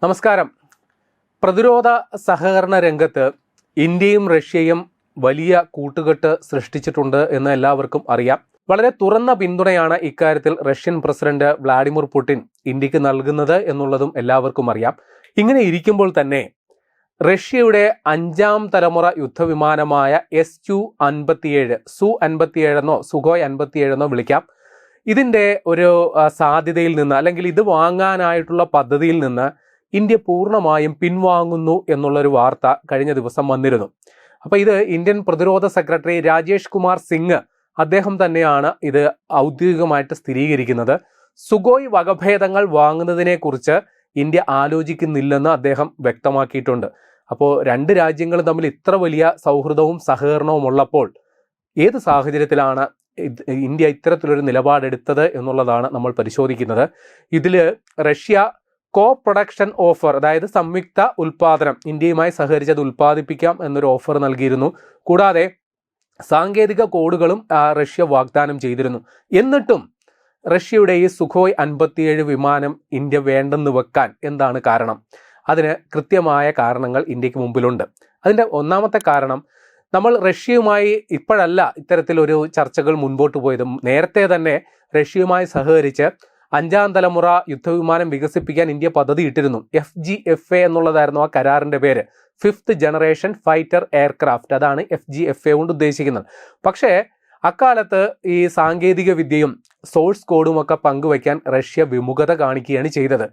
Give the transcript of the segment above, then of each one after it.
നമസ്കാരം. പ്രതിരോധ സഹകരണ രംഗത്ത് ഇന്ത്യയും റഷ്യയും വലിയ കൂട്ടുകെട്ട് സൃഷ്ടിച്ചിട്ടുണ്ട് എന്ന് എല്ലാവർക്കും അറിയാം. വളരെ തുറന്ന പിന്തുണയാണ് ഇക്കാര്യത്തിൽ റഷ്യൻ പ്രസിഡന്റ് വ്ളാഡിമിർ പുടിൻ ഇന്ത്യക്ക് നൽകുന്നത് എന്നുള്ളതും എല്ലാവർക്കും അറിയാം. ഇങ്ങനെ ഇരിക്കുമ്പോൾ തന്നെ റഷ്യയുടെ 5ാം തലമുറ യുദ്ധവിമാനമായ Su-57 എന്നോ സുഖോയ് 57 എന്നോ വിളിക്കാം, ഇതിൻ്റെ ഒരു സാധ്യതയിൽ നിന്ന് അല്ലെങ്കിൽ ഇത് വാങ്ങാനായിട്ടുള്ള പദ്ധതിയിൽ നിന്ന് ഇന്ത്യ പൂർണ്ണമായും പിൻവാങ്ങുന്നു എന്നുള്ളൊരു വാർത്ത കഴിഞ്ഞ ദിവസം വന്നിരുന്നു. അപ്പോൾ ഇത് ഇന്ത്യൻ പ്രതിരോധ സെക്രട്ടറി രാജേഷ് കുമാർ സിംഗ് അദ്ദേഹം തന്നെയാണ് ഇത് ഔദ്യോഗികമായിട്ട് സ്ഥിരീകരിക്കുന്നത്. സുഖോയ് വകഭേദങ്ങൾ വാങ്ങുന്നതിനെക്കുറിച്ച് ഇന്ത്യ ആലോചിക്കുന്നില്ലെന്ന് അദ്ദേഹം വ്യക്തമാക്കിയിട്ടുണ്ട്. അപ്പോൾ രണ്ട് രാജ്യങ്ങളും തമ്മിൽ ഇത്ര വലിയ സൗഹൃദവും സഹകരണവും ഉള്ളപ്പോൾ ഏത് സാഹചര്യത്തിലാണ് ഇന്ത്യ ഇത്തരത്തിലൊരു നിലപാടെടുത്തത് എന്നുള്ളതാണ് നമ്മൾ പരിശോധിക്കുന്നത്. ഇതിൽ റഷ്യ കോ പ്രൊഡക്ഷൻ ഓഫർ, അതായത് സംയുക്ത ഉൽപാദനം, ഇന്ത്യയുമായി സഹകരിച്ചത് ഉൽപ്പാദിപ്പിക്കാം എന്നൊരു ഓഫർ നൽകിയിരുന്നു. കൂടാതെ സാങ്കേതിക കോഡുകളും റഷ്യ വാഗ്ദാനം ചെയ്തിരുന്നു. എന്നിട്ടും റഷ്യയുടെ ഈ സുഖോയ് 57 വിമാനം ഇന്ത്യ വേണ്ടെന്ന് വെക്കാൻ എന്താണ് കാരണം? അതിന് കൃത്യമായ കാരണങ്ങൾ ഇന്ത്യക്ക് മുമ്പിലുണ്ട്. അതിൻ്റെ ഒന്നാമത്തെ കാരണം, നമ്മൾ റഷ്യയുമായി ഇപ്പോഴല്ല ഇത്തരത്തിലൊരു ചർച്ചകൾ മുൻപോട്ട് പോയത്. നേരത്തെ തന്നെ റഷ്യയുമായി സഹകരിച്ച് 5ാം തലമുറ യുദ്ധവിമാനം വികസിപ്പിക്കാൻ ഇന്ത്യ പദ്ധതി ഇട്ടിരുന്നു. FGFA എന്നുള്ളതായിരുന്നു ആ കരാറിൻ്റെ പേര്, 5th ജനറേഷൻ ഫൈറ്റർ എയർക്രാഫ്റ്റ്. അതാണ് FGFA കൊണ്ട് ഉദ്ദേശിക്കുന്നത്. പക്ഷേ അക്കാലത്ത് ഈ സാങ്കേതിക വിദ്യയും സോഴ്സ് കോഡും ഒക്കെ പങ്കുവയ്ക്കാൻ റഷ്യ വിമുഖത കാണിക്കുകയാണ് ചെയ്തത്.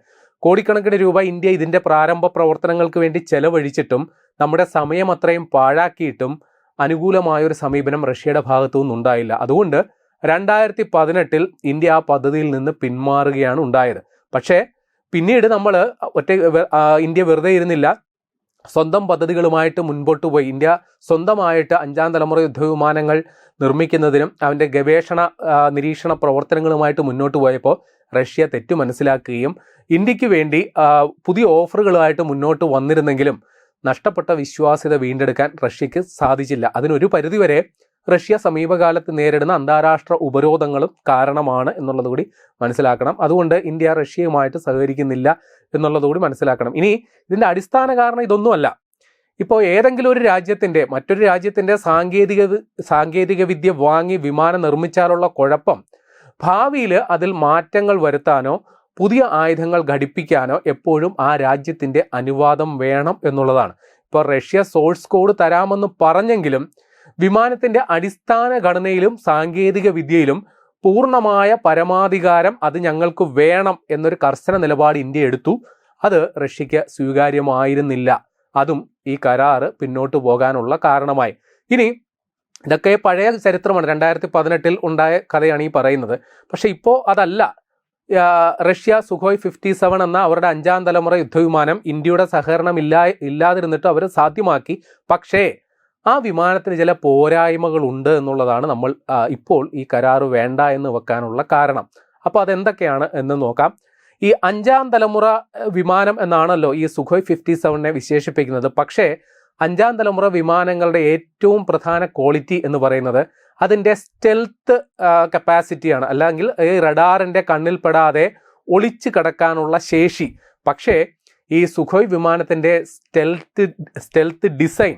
കോടിക്കണക്കിന് രൂപ ഇന്ത്യ ഇതിൻ്റെ പ്രാരംഭ പ്രവർത്തനങ്ങൾക്ക് വേണ്ടി ചെലവഴിച്ചിട്ടും നമ്മുടെ സമയം അത്രയും പാഴാക്കിയിട്ടും അനുകൂലമായൊരു സമീപനം റഷ്യയുടെ ഭാഗത്തു നിന്നുണ്ടായില്ല. അതുകൊണ്ട് 2018 ഇന്ത്യ ആ പദ്ധതിയിൽ നിന്ന് പിന്മാറുകയാണ് ഉണ്ടായത്. പക്ഷേ പിന്നീട് ഇന്ത്യ വെറുതെ ഇരുന്നില്ല, സ്വന്തം പദ്ധതികളുമായിട്ട് മുൻപോട്ട് പോയി. ഇന്ത്യ സ്വന്തമായിട്ട് 5ാം തലമുറ യുദ്ധവിമാനങ്ങൾ നിർമ്മിക്കുന്നതിനും അവൻ്റെ ഗവേഷണ നിരീക്ഷണ പ്രവർത്തനങ്ങളുമായിട്ട് മുന്നോട്ട് പോയപ്പോൾ റഷ്യ തെറ്റു മനസ്സിലാക്കുകയും ഇന്ത്യക്ക് വേണ്ടി പുതിയ ഓഫറുകളുമായിട്ട് മുന്നോട്ട് വന്നിരുന്നെങ്കിലും നഷ്ടപ്പെട്ട വിശ്വാസ്യത വീണ്ടെടുക്കാൻ റഷ്യക്ക് സാധിച്ചില്ല. അതിനൊരു പരിധിവരെ റഷ്യ സമീപകാലത്ത് നേരിടുന്ന അന്താരാഷ്ട്ര ഉപരോധങ്ങളും കാരണമാണ് എന്നുള്ളത് കൂടി മനസ്സിലാക്കണം. അതുകൊണ്ട് ഇന്ത്യ റഷ്യയുമായിട്ട് സഹകരിക്കുന്നില്ല എന്നുള്ളത് കൂടി മനസ്സിലാക്കണം. ഇനി ഇതിൻ്റെ അടിസ്ഥാന കാരണം ഇതൊന്നുമല്ല. ഇപ്പോൾ ഏതെങ്കിലും ഒരു രാജ്യത്തിൻ്റെ മറ്റൊരു രാജ്യത്തിൻ്റെ സാങ്കേതിക വിദ്യ വാങ്ങി വിമാനം നിർമ്മിച്ചാലുള്ള കുഴപ്പം ഭാവിയിൽ അതിൽ മാറ്റങ്ങൾ വരുത്താനോ പുതിയ ആയുധങ്ങൾ ഘടിപ്പിക്കാനോ എപ്പോഴും ആ രാജ്യത്തിൻ്റെ അനുവാദം വേണം എന്നുള്ളതാണ്. ഇപ്പോൾ റഷ്യ സോഴ്സ് കോഡ് തരാമെന്ന് പറഞ്ഞെങ്കിലും വിമാനത്തിൻ്റെ അടിസ്ഥാന ഘടനയിലും സാങ്കേതിക വിദ്യയിലും പൂർണ്ണമായ പരമാധികാരം അത് ഞങ്ങൾക്ക് വേണം എന്നൊരു കർശന നിലപാട് ഇന്ത്യ എടുത്തു. അത് റഷ്യക്ക് സ്വീകാര്യമായിരുന്നില്ല. അതും ഈ കരാറ് പിന്നോട്ട് പോകാനുള്ള കാരണമായി. ഇനി ഇതൊക്കെ പഴയ ചരിത്രമാണ്, 2018 ഉണ്ടായ കഥയാണ് ഈ പറയുന്നത്. പക്ഷെ ഇപ്പോൾ അതല്ല. റഷ്യ സുഖോയ് 57 എന്ന അവരുടെ 5ാം തലമുറ യുദ്ധവിമാനം ഇന്ത്യയുടെ സഹകരണം ഇല്ലാതിരുന്നിട്ട് അവർ സാധ്യമാക്കി. പക്ഷേ ആ വിമാനത്തിന് ചില പോരായ്മകളുണ്ട് എന്നുള്ളതാണ് നമ്മൾ ഇപ്പോൾ ഈ കരാറ് വേണ്ട എന്ന് വെക്കാനുള്ള കാരണം. അപ്പോൾ അതെന്തൊക്കെയാണ് എന്ന് നോക്കാം. ഈ 5ാം തലമുറ വിമാനം എന്നാണല്ലോ ഈ സുഖോയ് 57 വിശേഷിപ്പിക്കുന്നത്. പക്ഷേ 5ാം തലമുറ വിമാനങ്ങളുടെ ഏറ്റവും പ്രധാന ക്വാളിറ്റി എന്ന് പറയുന്നത് അതിൻ്റെ സ്റ്റെൽത്ത് കപ്പാസിറ്റിയാണ്, അല്ലെങ്കിൽ ഈ റഡാറിൻ്റെ കണ്ണിൽപ്പെടാതെ ഒളിച്ചു കിടക്കാനുള്ള ശേഷി. പക്ഷേ ഈ സുഖോയ് വിമാനത്തിൻ്റെ സ്റ്റെൽത്ത് ഡിസൈൻ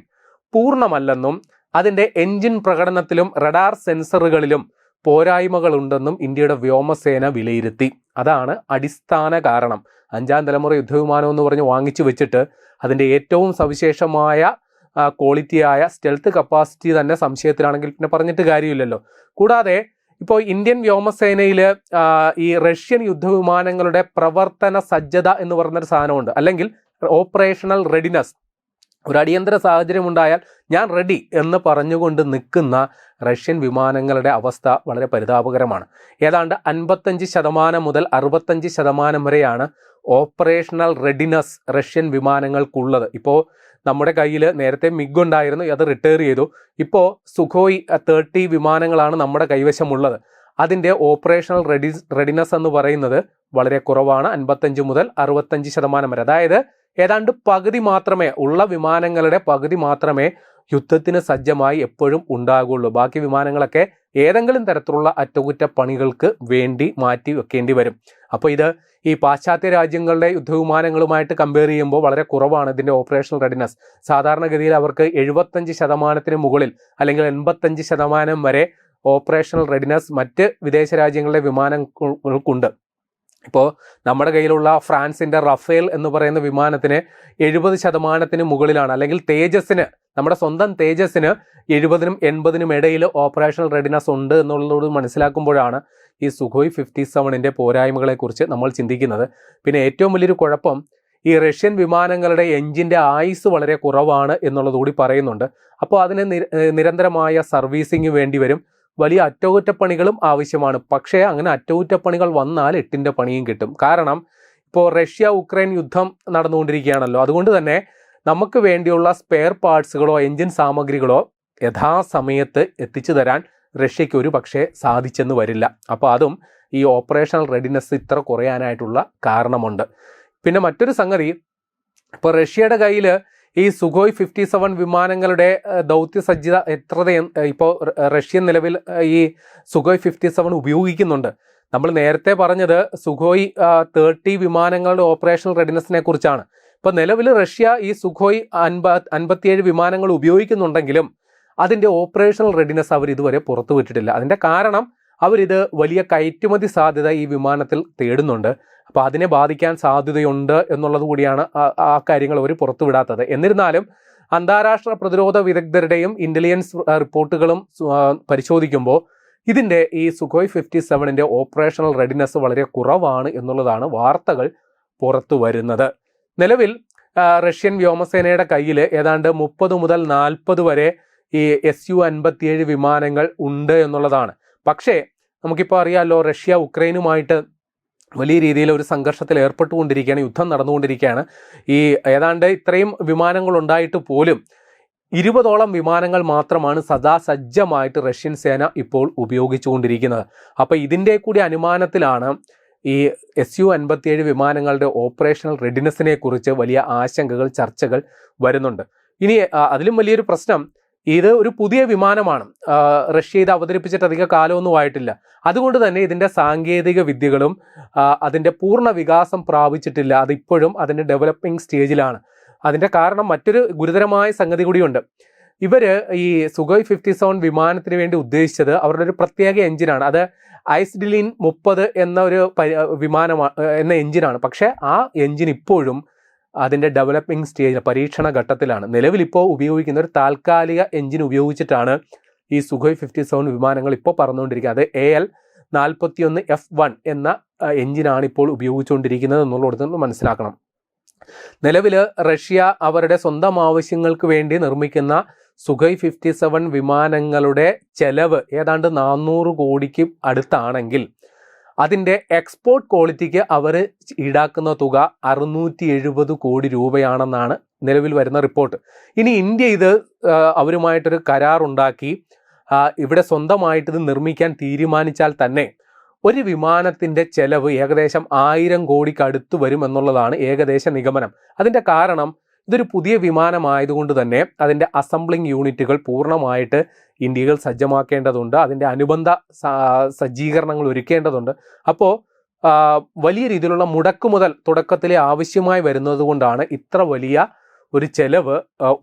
പൂർണ്ണമല്ലെന്നും അതിൻ്റെ എൻജിൻ പ്രകടനത്തിലും റഡാർ സെൻസറുകളിലും പോരായ്മകളുണ്ടെന്നും ഇന്ത്യയുടെ വ്യോമസേന വിലയിരുത്തി. അതാണ് അടിസ്ഥാന കാരണം. 5ാം തലമുറ യുദ്ധവിമാനം എന്ന് പറഞ്ഞ് വാങ്ങിച്ചു വെച്ചിട്ട് അതിൻ്റെ ഏറ്റവും സവിശേഷമായ ക്വാളിറ്റിയായ സ്റ്റെൽത്ത് കപ്പാസിറ്റി തന്നെ സംശയത്തിലാണെങ്കിൽ പിന്നെ പറഞ്ഞിട്ട് കാര്യമില്ലല്ലോ. കൂടാതെ ഇപ്പോൾ ഇന്ത്യൻ വ്യോമസേനയിൽ ഈ റഷ്യൻ യുദ്ധവിമാനങ്ങളുടെ പ്രവർത്തന സജ്ജത എന്ന് പറഞ്ഞൊരു സാധനമുണ്ട്, അല്ലെങ്കിൽ ഓപ്പറേഷണൽ റെഡിനെസ്. ഒരു അടിയന്തര സാഹചര്യം ഉണ്ടായാൽ ഞാൻ റെഡി എന്ന് പറഞ്ഞുകൊണ്ട് നിൽക്കുന്ന റഷ്യൻ വിമാനങ്ങളുടെ അവസ്ഥ വളരെ പരിതാപകരമാണ്. ഏതാണ്ട് 55% മുതൽ 65% വരെയാണ് ഓപ്പറേഷണൽ റെഡിനെസ് റഷ്യൻ വിമാനങ്ങൾക്കുള്ളത്. ഇപ്പോൾ നമ്മുടെ കയ്യിൽ നേരത്തെ മിഗ് ഉണ്ടായിരുന്നു, അത് റിട്ടയർ ചെയ്തു. ഇപ്പോൾ സുഖോയ് 30 വിമാനങ്ങളാണ് നമ്മുടെ കൈവശമുള്ളത്. അതിൻ്റെ ഓപ്പറേഷണൽ റെഡിനെസ് എന്ന് പറയുന്നത് വളരെ കുറവാണ്, 55 മുതൽ 65% വരെ. അതായത് ഏതാണ്ട് പകുതി മാത്രമേ, ഉള്ള വിമാനങ്ങളുടെ പകുതി മാത്രമേ യുദ്ധത്തിന് സജ്ജമായി എപ്പോഴും ഉണ്ടാകുള്ളൂ. ബാക്കി വിമാനങ്ങളൊക്കെ ഏതെങ്കിലും തരത്തിലുള്ള അറ്റകുറ്റപ്പണികൾക്ക് വേണ്ടി മാറ്റി വെക്കേണ്ടി വരും. അപ്പോൾ ഇത് ഈ പാശ്ചാത്യ രാജ്യങ്ങളുടെ യുദ്ധവിമാനങ്ങളുമായിട്ട് കമ്പയർ ചെയ്യുമ്പോൾ വളരെ കുറവാണ് ഇതിൻ്റെ ഓപ്പറേഷണൽ റെഡിനെസ്. സാധാരണഗതിയിൽ അവർക്ക് 75% മുകളിൽ അല്ലെങ്കിൽ 85% വരെ ഓപ്പറേഷണൽ റെഡിനെസ് മറ്റ് വിദേശ രാജ്യങ്ങളിലെ വിമാനങ്ങൾക്കുണ്ട്. ഇപ്പോൾ നമ്മുടെ കയ്യിലുള്ള ഫ്രാൻസിൻ്റെ റഫേൽ എന്ന് പറയുന്ന വിമാനത്തിന് 70% മുകളിലാണ്. അല്ലെങ്കിൽ തേജസിന്, നമ്മുടെ സ്വന്തം തേജസിന് 70-നും 80-നും ഇടയിൽ ഓപ്പറേഷണൽ റെഡിനെസ് ഉണ്ട് എന്നുള്ളതോട് മനസ്സിലാക്കുമ്പോഴാണ് ഈ സുഖോയ് 57ൻ്റെ പോരായ്മകളെക്കുറിച്ച് നമ്മൾ ചിന്തിക്കുന്നത്. പിന്നെ ഏറ്റവും വലിയൊരു കുഴപ്പം ഈ റഷ്യൻ വിമാനങ്ങളുടെ എഞ്ചിൻ്റെ ആയുസ് വളരെ കുറവാണ് എന്നുള്ളതുകൂടി പറയുന്നുണ്ട്. അപ്പോൾ അതിന് നിരന്തരമായ സർവീസിങ് വേണ്ടി വരും, വലിയ അറ്റകുറ്റപ്പണികളും ആവശ്യമാണ്. പക്ഷേ അങ്ങനെ അറ്റകുറ്റപ്പണികൾ വന്നാൽ 8ൻ്റെ പണിയും കിട്ടും. കാരണം ഇപ്പോൾ റഷ്യ ഉക്രൈൻ യുദ്ധം നടന്നുകൊണ്ടിരിക്കുകയാണല്ലോ. അതുകൊണ്ട് തന്നെ നമുക്ക് വേണ്ടിയുള്ള സ്പെയർ പാർട്സുകളോ എഞ്ചിൻ സാമഗ്രികളോ യഥാസമയത്ത് എത്തിച്ചു തരാൻ റഷ്യയ്ക്ക് ഒരു പക്ഷേ സാധിച്ചെന്ന് വരില്ല. അപ്പോൾ അതും ഈ ഓപ്പറേഷണൽ റെഡിനെസ് ഇത്ര കുറയാനായിട്ടുള്ള കാരണമുണ്ട്. പിന്നെ മറ്റൊരു സംഗതി, ഇപ്പോൾ റഷ്യയുടെ കയ്യിൽ ഈ സുഖോയ് 57 വിമാനങ്ങളുടെ ദൗത്യസജ്ജത ഇപ്പോൾ റഷ്യൻ നിലവിൽ ഈ സുഖോയ് 57 ഉപയോഗിക്കുന്നുണ്ട്. നമ്മൾ നേരത്തെ പറഞ്ഞത് സുഖോയ് 30 വിമാനങ്ങളുടെ ഓപ്പറേഷണൽ റെഡിനെസ്സിനെ കുറിച്ചാണ്. ഇപ്പോൾ നിലവിൽ റഷ്യ ഈ സുഖോയ് 57 വിമാനങ്ങൾ ഉപയോഗിക്കുന്നുണ്ടെങ്കിലും അതിൻ്റെ ഓപ്പറേഷണൽ റെഡിനെസ് അവർ ഇതുവരെ പുറത്തുവിട്ടിട്ടില്ല. അതിൻ്റെ കാരണം അവരിത് വലിയ കയറ്റുമതി സാധ്യത ഈ വിമാനത്തിൽ തേടുന്നുണ്ട്. അപ്പോൾ അതിനെ ബാധിക്കാൻ സാധ്യതയുണ്ട് എന്നുള്ളത് കൂടിയാണ് ആ കാര്യങ്ങൾ അവർ പുറത്തുവിടാത്തത്. എന്നിരുന്നാലും അന്താരാഷ്ട്ര പ്രതിരോധ വിദഗ്ധരുടെയും ഇൻ്റലിജൻസ് റിപ്പോർട്ടുകളും പരിശോധിക്കുമ്പോൾ ഇതിൻ്റെ ഈ സുഖോയ് 57ൻ്റെ ഓപ്പറേഷണൽ റെഡിനെസ് വളരെ കുറവാണ് എന്നുള്ളതാണ് വാർത്തകൾ പുറത്തു വരുന്നത്. നിലവിൽ റഷ്യൻ വ്യോമസേനയുടെ കയ്യിൽ ഏതാണ്ട് 30 മുതൽ 40 വരെ ഈ Su-57 വിമാനങ്ങൾ ഉണ്ട് എന്നുള്ളതാണ്. പക്ഷേ നമുക്കിപ്പോൾ അറിയാമല്ലോ, റഷ്യ ഉക്രൈനുമായിട്ട് വലിയ രീതിയിൽ ഒരു സംഘർഷത്തിൽ ഏർപ്പെട്ടുകൊണ്ടിരിക്കുകയാണ്, യുദ്ധം നടന്നുകൊണ്ടിരിക്കുകയാണ്. ഈ ഏതാണ്ട് ഇത്രയും വിമാനങ്ങൾ ഉണ്ടായിട്ട് പോലും 20ഓളം വിമാനങ്ങൾ മാത്രമാണ് സദാസജ്ജമായിട്ട് റഷ്യൻ സേന ഇപ്പോൾ ഉപയോഗിച്ചുകൊണ്ടിരിക്കുന്നത്. അപ്പോൾ ഇതിൻ്റെ കൂടി അനുമാനത്തിലാണ് ഈ Su-57 വിമാനങ്ങളുടെ ഓപ്പറേഷണൽ റെഡിനെസ്സിനെ കുറിച്ച് വലിയ ആശങ്കകൾ, ചർച്ചകൾ വരുന്നുണ്ട്. ഇനി അതിലും വലിയൊരു പ്രശ്നം, ഇത് ഒരു പുതിയ വിമാനമാണ്. റഷ്യ ഇത് അവതരിപ്പിച്ചിട്ട് അധിക കാലമൊന്നും ആയിട്ടില്ല. അതുകൊണ്ട് തന്നെ ഇതിൻ്റെ സാങ്കേതിക വിദ്യകളും അതിൻ്റെ പൂർണ്ണ വികാസം പ്രാപിച്ചിട്ടില്ല. അതിപ്പോഴും അതിൻ്റെ ഡെവലപ്പിംഗ് സ്റ്റേജിലാണ്. അതിൻ്റെ കാരണം മറ്റൊരു ഗുരുതരമായ സംഗതി കൂടിയുണ്ട്. ഇവർ ഈ സുഖോയ് 57 വിമാനത്തിന് വേണ്ടി ഉദ്ദേശിച്ചത് അവരുടെ ഒരു പ്രത്യേക എഞ്ചിനാണ്. അത് ഐസ്ഡിലിൻ 30 എന്ന ഒരു എന്ന എഞ്ചിനാണ്. പക്ഷേ ആ എഞ്ചിൻ ഇപ്പോഴും അതിൻ്റെ ഡെവലപ്പിംഗ് സ്റ്റേജ്, പരീക്ഷണ ഘട്ടത്തിലാണ്. നിലവിലിപ്പോൾ ഉപയോഗിക്കുന്ന ഒരു താൽക്കാലിക എഞ്ചിൻ ഉപയോഗിച്ചിട്ടാണ് ഈ സുഖോയ് 57 വിമാനങ്ങൾ ഇപ്പോൾ പറന്നുകൊണ്ടിരിക്കുന്നത്. അത് AL-41F1 എന്ന എഞ്ചിനാണ് ഇപ്പോൾ ഉപയോഗിച്ചുകൊണ്ടിരിക്കുന്നത് എന്നുള്ളത് മനസ്സിലാക്കണം. നിലവിൽ റഷ്യ അവരുടെ സ്വന്തം ആവശ്യങ്ങൾക്ക് വേണ്ടി നിർമ്മിക്കുന്ന സുഖോയ് 57 വിമാനങ്ങളുടെ ചെലവ് ഏതാണ്ട് 400 കോടിക്ക് അടുത്താണെങ്കിൽ അതിൻ്റെ എക്സ്പോർട്ട് ക്വാളിറ്റിക്ക് അവർ ഈടാക്കുന്ന തുക 670 കോടി രൂപയാണെന്നാണ് നിലവിൽ വരുന്ന റിപ്പോർട്ട്. ഇനി ഇന്ത്യ ഇത് അവരുമായിട്ടൊരു കരാറുണ്ടാക്കി ഇവിടെ സ്വന്തമായിട്ട് ഇത് നിർമ്മിക്കാൻ തീരുമാനിച്ചാൽ തന്നെ ഒരു വിമാനത്തിൻ്റെ ചെലവ് ഏകദേശം 1000 കോടിക്ക് അടുത്ത് വരും എന്നുള്ളതാണ് ഏകദേശ നിഗമനം. അതിൻ്റെ കാരണം ഇതൊരു പുതിയ വിമാനമായതുകൊണ്ട് തന്നെ അതിൻ്റെ അസംബ്ലിംഗ് യൂണിറ്റുകൾ പൂർണ്ണമായിട്ട് ഇന്ത്യകൾ സജ്ജമാക്കേണ്ടതുണ്ട്. അതിൻ്റെ അനുബന്ധ സജ്ജീകരണങ്ങൾ ഒരുക്കേണ്ടതുണ്ട്. അപ്പോൾ വലിയ രീതിയിലുള്ള മുടക്കുമുതൽ തുടക്കത്തിലെ ആവശ്യമായി വരുന്നത് കൊണ്ടാണ് ഇത്ര വലിയ ഒരു ചെലവ്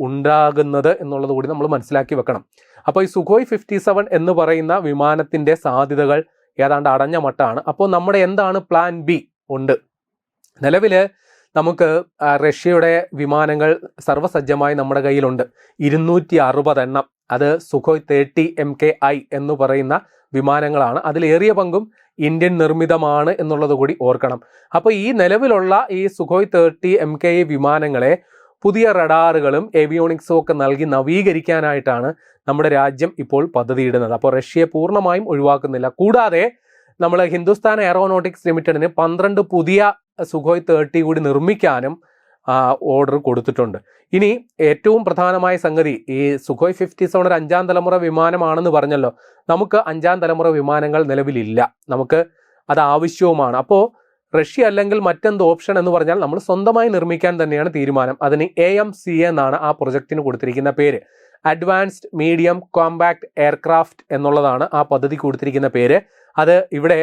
ഉണ്ടാകുന്നത് എന്നുള്ളത് കൂടി നമ്മൾ മനസ്സിലാക്കി വെക്കണം. അപ്പോൾ ഈ സുഖോയ് 57 എന്ന് പറയുന്ന വിമാനത്തിൻ്റെ സാധ്യതകൾ ഏതാണ്ട് അടഞ്ഞ മട്ടാണ്. അപ്പോൾ നമ്മുടെ എന്താണ് പ്ലാൻ ബി ഉണ്ട്? നിലവിൽ നമുക്ക് റഷ്യയുടെ വിമാനങ്ങൾ സർവ്വസജ്ജമായി നമ്മുടെ കയ്യിലുണ്ട്. 260 എണ്ണം. അത് സുഖോയ് 30 MKI എന്ന് പറയുന്ന വിമാനങ്ങളാണ്. അതിലേറിയ പങ്കും ഇന്ത്യൻ നിർമ്മിതമാണ് എന്നുള്ളത് കൂടി ഓർക്കണം. അപ്പോൾ ഈ നിലവിലുള്ള ഈ സുഖോയ് 30 MKI വിമാനങ്ങളെ പുതിയ റഡാറുകളും ഏവിയോണിക്സും ഒക്കെ നൽകി നവീകരിക്കാനായിട്ടാണ് നമ്മുടെ രാജ്യം ഇപ്പോൾ പദ്ധതിയിടുന്നത്. അപ്പോൾ റഷ്യയെ പൂർണ്ണമായും ഒഴിവാക്കുന്നില്ല. കൂടാതെ നമ്മൾ ഹിന്ദുസ്ഥാൻ എയറോനോട്ടിക്സ് ലിമിറ്റഡിന് 12 പുതിയ സുഖോയ് 30 കൂടി നിർമ്മിക്കാനും ഓർഡർ കൊടുത്തിട്ടുണ്ട്. ഇനി ഏറ്റവും പ്രധാനമായ സംഗതി, ഈ സുഖോയ് 57 ഒരു 5ാം തലമുറ വിമാനമാണെന്ന് പറഞ്ഞല്ലോ. നമുക്ക് 5ാം തലമുറ വിമാനങ്ങൾ നിലവിലില്ല. നമുക്ക് അത് ആവശ്യവുമാണ്. അപ്പോൾ റഷ്യ അല്ലെങ്കിൽ മറ്റെന്ത് ഓപ്ഷൻ എന്ന് പറഞ്ഞാൽ നമ്മൾ സ്വന്തമായി നിർമ്മിക്കാൻ തന്നെയാണ് തീരുമാനം. അതിന് AMCA എന്നാണ് ആ പ്രൊജക്റ്റിന് കൊടുത്തിരിക്കുന്ന പേര്. അഡ്വാൻസ്ഡ് മീഡിയം കോമ്പാക്ട് എയർക്രാഫ്റ്റ് എന്നുള്ളതാണ് ആ പദ്ധതി കൊടുത്തിരിക്കുന്ന പേര്. അത് ഇവിടെ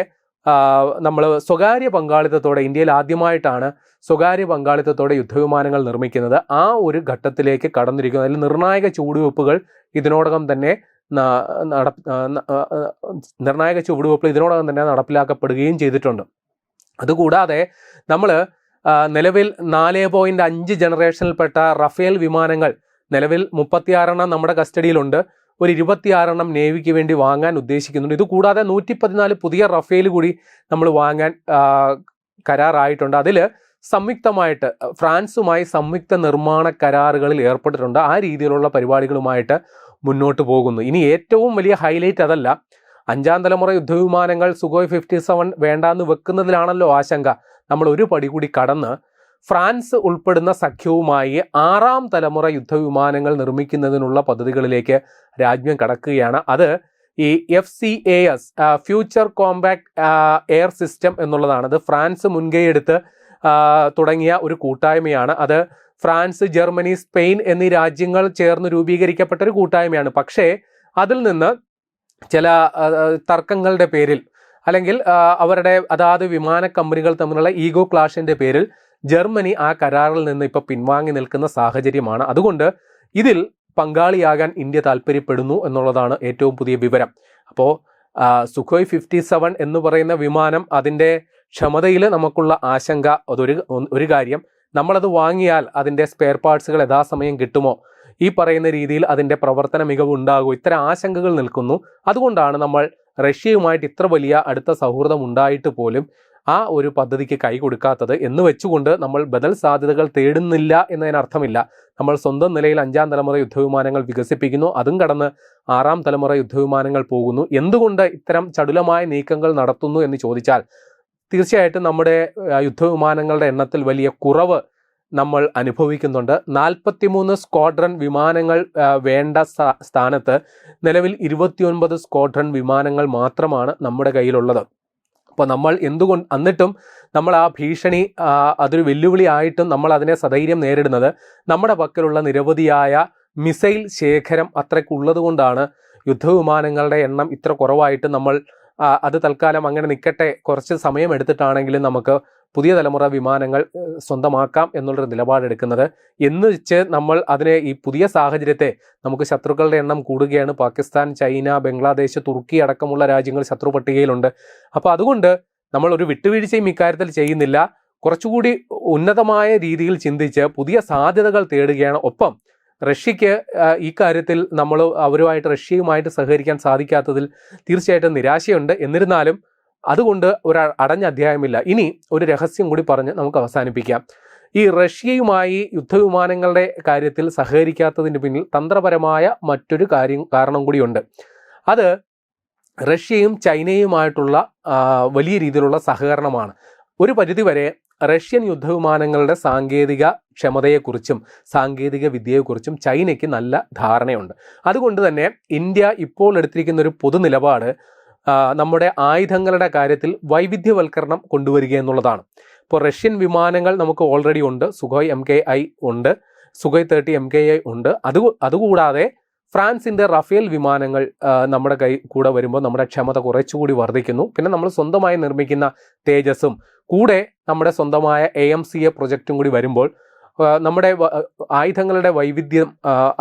നമ്മൾ സ്വകാര്യ പങ്കാളിത്തത്തോടെ, ഇന്ത്യയിൽ ആദ്യമായിട്ടാണ് സ്വകാര്യ പങ്കാളിത്തത്തോടെ യുദ്ധവിമാനങ്ങൾ നിർമ്മിക്കുന്നത്. ആ ഒരു ഘട്ടത്തിലേക്ക് കടന്നിരിക്കുന്നു. അതിൽ നിർണായക ചുവടുവെപ്പുകൾ ഇതിനോടകം തന്നെ നടപ്പിലാക്കപ്പെടുകയും ചെയ്തിട്ടുണ്ട്. അതുകൂടാതെ നമ്മൾ നിലവിൽ 4.5 ജനറേഷനിൽപ്പെട്ട റഫേൽ വിമാനങ്ങൾ നിലവിൽ 36 നമ്മുടെ കസ്റ്റഡിയിലുണ്ട്. ഒരു 26 നേവിക്ക് വേണ്ടി വാങ്ങാൻ ഉദ്ദേശിക്കുന്നുണ്ട്. ഇതുകൂടാതെ 114 പുതിയ റഫേൽ കൂടി നമ്മൾ വാങ്ങാൻ കരാറായിട്ടുണ്ട്. അതിൽ സംയുക്തമായിട്ട് ഫ്രാൻസുമായി സംയുക്ത നിർമ്മാണ കരാറുകളിൽ ഏർപ്പെട്ടിട്ടുണ്ട്. ആ രീതിയിലുള്ള പരിപാടികളുമായിട്ട് മുന്നോട്ട് പോകുന്നു. ഇനി ഏറ്റവും വലിയ ഹൈലൈറ്റ് അതല്ല, 5ാം തലമുറ യുദ്ധവിമാനങ്ങൾ സുഖോയ് 57 വേണ്ടാന്ന് വെക്കുന്നതിലാണല്ലോ ആശങ്ക. നമ്മൾ ഒരു പടി കൂടി കടന്ന് ഫ്രാൻസ് ഉൾപ്പെടുന്ന സഖ്യവുമായി 6ാം തലമുറ യുദ്ധവിമാനങ്ങൾ നിർമ്മിക്കുന്നതിനുള്ള പദ്ധതികളിലേക്ക് രാജ്യം കടക്കുകയാണ്. അത് ഈ FCAS future compact air system എന്നുള്ളതാണ്. അത് ഫ്രാൻസ് മുൻകൈയെടുത്ത് തുടങ്ങിയ ഒരു കൂട്ടായ്മയാണ്. അത് ഫ്രാൻസ്, ജർമ്മനി, സ്പെയിൻ എന്നീ രാജ്യങ്ങൾ ചേർന്ന് രൂപീകരിക്കപ്പെട്ട ഒരു കൂട്ടായ്മയാണ്. പക്ഷേ അതിൽ നിന്ന് ചില തർക്കങ്ങളുടെ പേരിൽ, അല്ലെങ്കിൽ അവരുടെ അതാത് വിമാന കമ്പനികൾ തമ്മിലുള്ള ഈഗോ ക്ലാഷിന്റെ പേരിൽ ജർമ്മനി ആ കരാറിൽ നിന്ന് ഇപ്പോൾ പിൻവാങ്ങി നിൽക്കുന്ന സാഹചര്യമാണ്. അതുകൊണ്ട് ഇതിൽ പങ്കാളിയാകാൻ ഇന്ത്യ താല്പര്യപ്പെടുന്നു എന്നുള്ളതാണ് ഏറ്റവും പുതിയ വിവരം. അപ്പോൾ സുഖോയ് 57 എന്ന് പറയുന്ന വിമാനം, അതിൻ്റെ ക്ഷമതയിൽ നമുക്കുള്ള ആശങ്ക ഒരു കാര്യം. നമ്മളത് വാങ്ങിയാൽ അതിൻ്റെ സ്പെയർ പാർട്സുകൾ യഥാസമയം കിട്ടുമോ, ഈ പറയുന്ന രീതിയിൽ അതിൻ്റെ പ്രവർത്തന മികവ് ഉണ്ടാകുമോ, ഇത്തരം ആശങ്കകൾ നിൽക്കുന്നു. അതുകൊണ്ടാണ് നമ്മൾ റഷ്യയുമായിട്ട് ഇത്ര വലിയ അടുത്ത സൗഹൃദം ഉണ്ടായിട്ട് പോലും ആ ഒരു പദ്ധതിക്ക് കൈ കൊടുക്കാത്തത്. എന്ന് വെച്ചുകൊണ്ട് നമ്മൾ ബദൽ സാധ്യതകൾ തേടുന്നില്ല എന്നതിനർത്ഥമില്ല. നമ്മൾ സ്വന്തം നിലയിൽ 5ാം തലമുറ യുദ്ധവിമാനങ്ങൾ വികസിപ്പിക്കുന്നു. അതും കടന്ന് 6ാം തലമുറ യുദ്ധവിമാനങ്ങൾ പോകുന്നു. എന്തുകൊണ്ട് ഇത്തരം ചടുലമായ നീക്കങ്ങൾ നടത്തുന്നു എന്ന് ചോദിച്ചാൽ, തീർച്ചയായിട്ടും നമ്മുടെ യുദ്ധവിമാനങ്ങളുടെ എണ്ണത്തിൽ വലിയ കുറവ് നമ്മൾ അനുഭവിക്കുന്നുണ്ട്. 43 സ്ക്വാഡ്രൺ വിമാനങ്ങൾ വേണ്ട സ്ഥാനത്ത് നിലവിൽ 29 സ്ക്വാഡ്രൺ വിമാനങ്ങൾ മാത്രമാണ് നമ്മുടെ കയ്യിലുള്ളത്. അപ്പോൾ നമ്മൾ എന്നിട്ടും നമ്മൾ ആ ഭീഷണി അതൊരു വെല്ലുവിളി ആയിട്ടും നമ്മൾ അതിനെ സധൈര്യം നേരിടുന്നത് നമ്മുടെ പക്കലുള്ള നിരവധിയായ മിസൈൽ ശേഖരം അത്രയ്ക്കുള്ളത് കൊണ്ടാണ്. യുദ്ധവിമാനങ്ങളുടെ എണ്ണം ഇത്ര കുറവായിട്ട് നമ്മൾ അത് തൽക്കാലം അങ്ങനെ നിൽക്കട്ടെ, കുറച്ച് സമയം എടുത്തിട്ടാണെങ്കിലും നമുക്ക് പുതിയ തലമുറ വിമാനങ്ങൾ സ്വന്തമാക്കാം എന്നുള്ളൊരു നിലപാടെടുക്കുന്നത്. എന്ന് വെച്ച് നമ്മൾ അതിനെ, ഈ പുതിയ സാഹചര്യത്തെ, നമുക്ക് ശത്രുക്കളുടെ എണ്ണം കൂടുകയാണ്. പാകിസ്ഥാൻ, ചൈന, ബംഗ്ലാദേശ്, തുർക്കി അടക്കമുള്ള രാജ്യങ്ങൾ ശത്രു പട്ടികയിലുണ്ട്. അപ്പോൾ അതുകൊണ്ട് നമ്മൾ ഒരു വിട്ടുവീഴ്ചയും ഇക്കാര്യത്തിൽ ചെയ്യുന്നില്ല. കുറച്ചുകൂടി ഉന്നതമായ രീതിയിൽ ചിന്തിച്ച് പുതിയ സാധ്യതകൾ തേടുകയാണ്. ഒപ്പം റഷ്യക്ക് ഈ കാര്യത്തിൽ റഷ്യയുമായിട്ട് സഹകരിക്കാൻ സാധിക്കാത്തതിൽ തീർച്ചയായിട്ടും നിരാശയുണ്ട്. എന്നിരുന്നാലും അതുകൊണ്ട് ഒരു അടഞ്ഞ അധ്യായമില്ല. ഇനി ഒരു രഹസ്യം കൂടി പറഞ്ഞ് നമുക്ക് അവസാനിപ്പിക്കാം. ഈ റഷ്യയുമായി യുദ്ധവിമാനങ്ങളുടെ കാര്യത്തിൽ സഹകരിക്കാത്തതിന് പിന്നിൽ തന്ത്രപരമായ മറ്റൊരു കാരണം കൂടിയുണ്ട്. അത് റഷ്യയും ചൈനയുമായിട്ടുള്ള വലിയ രീതിയിലുള്ള സഹകരണമാണ്. ഒരു പരിധിവരെ റഷ്യൻ യുദ്ധവിമാനങ്ങളുടെ സാങ്കേതിക ക്ഷമതയെക്കുറിച്ചും സാങ്കേതിക വിദ്യയെക്കുറിച്ചും ചൈനയ്ക്ക് നല്ല ധാരണയുണ്ട്. അതുകൊണ്ട് തന്നെ ഇന്ത്യ ഇപ്പോൾ എടുത്തിരിക്കുന്ന ഒരു പൊതു നിലപാട് നമ്മുടെ ആയുധങ്ങളുടെ കാര്യത്തിൽ വൈവിധ്യവൽക്കരണം കൊണ്ടുവരിക എന്നുള്ളതാണ്. ഇപ്പോൾ റഷ്യൻ വിമാനങ്ങൾ നമുക്ക് ഓൾറെഡി ഉണ്ട്. സുഖോയ് MKI ഉണ്ട്, സുഖോയ് 30 MKI ഉണ്ട്. അതുകൂടാതെ ഫ്രാൻസിൻ്റെ റഫേൽ വിമാനങ്ങൾ നമ്മുടെ കൈ കൂടെ വരുമ്പോൾ നമ്മുടെ ക്ഷമത കുറച്ചുകൂടി വർദ്ധിക്കുന്നു. പിന്നെ നമ്മൾ സ്വന്തമായി നിർമ്മിക്കുന്ന തേജസും കൂടെ നമ്മുടെ സ്വന്തമായ AMCA പ്രൊജക്റ്റും കൂടി വരുമ്പോൾ നമ്മുടെ ആയുധങ്ങളുടെ വൈവിധ്യം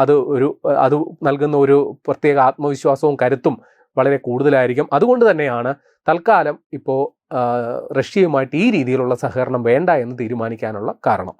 അത് നൽകുന്ന ഒരു പ്രത്യേക ആത്മവിശ്വാസവും കരുത്തും വളരെ കൂടുതലായിരിക്കും. അതുകൊണ്ട് തന്നെയാണ് തൽക്കാലം ഇപ്പോൾ റഷ്യയുമായിട്ട് ഈ രീതിയിലുള്ള സഹകരണം വേണ്ട എന്ന് തീരുമാനിക്കാനുള്ള കാരണം.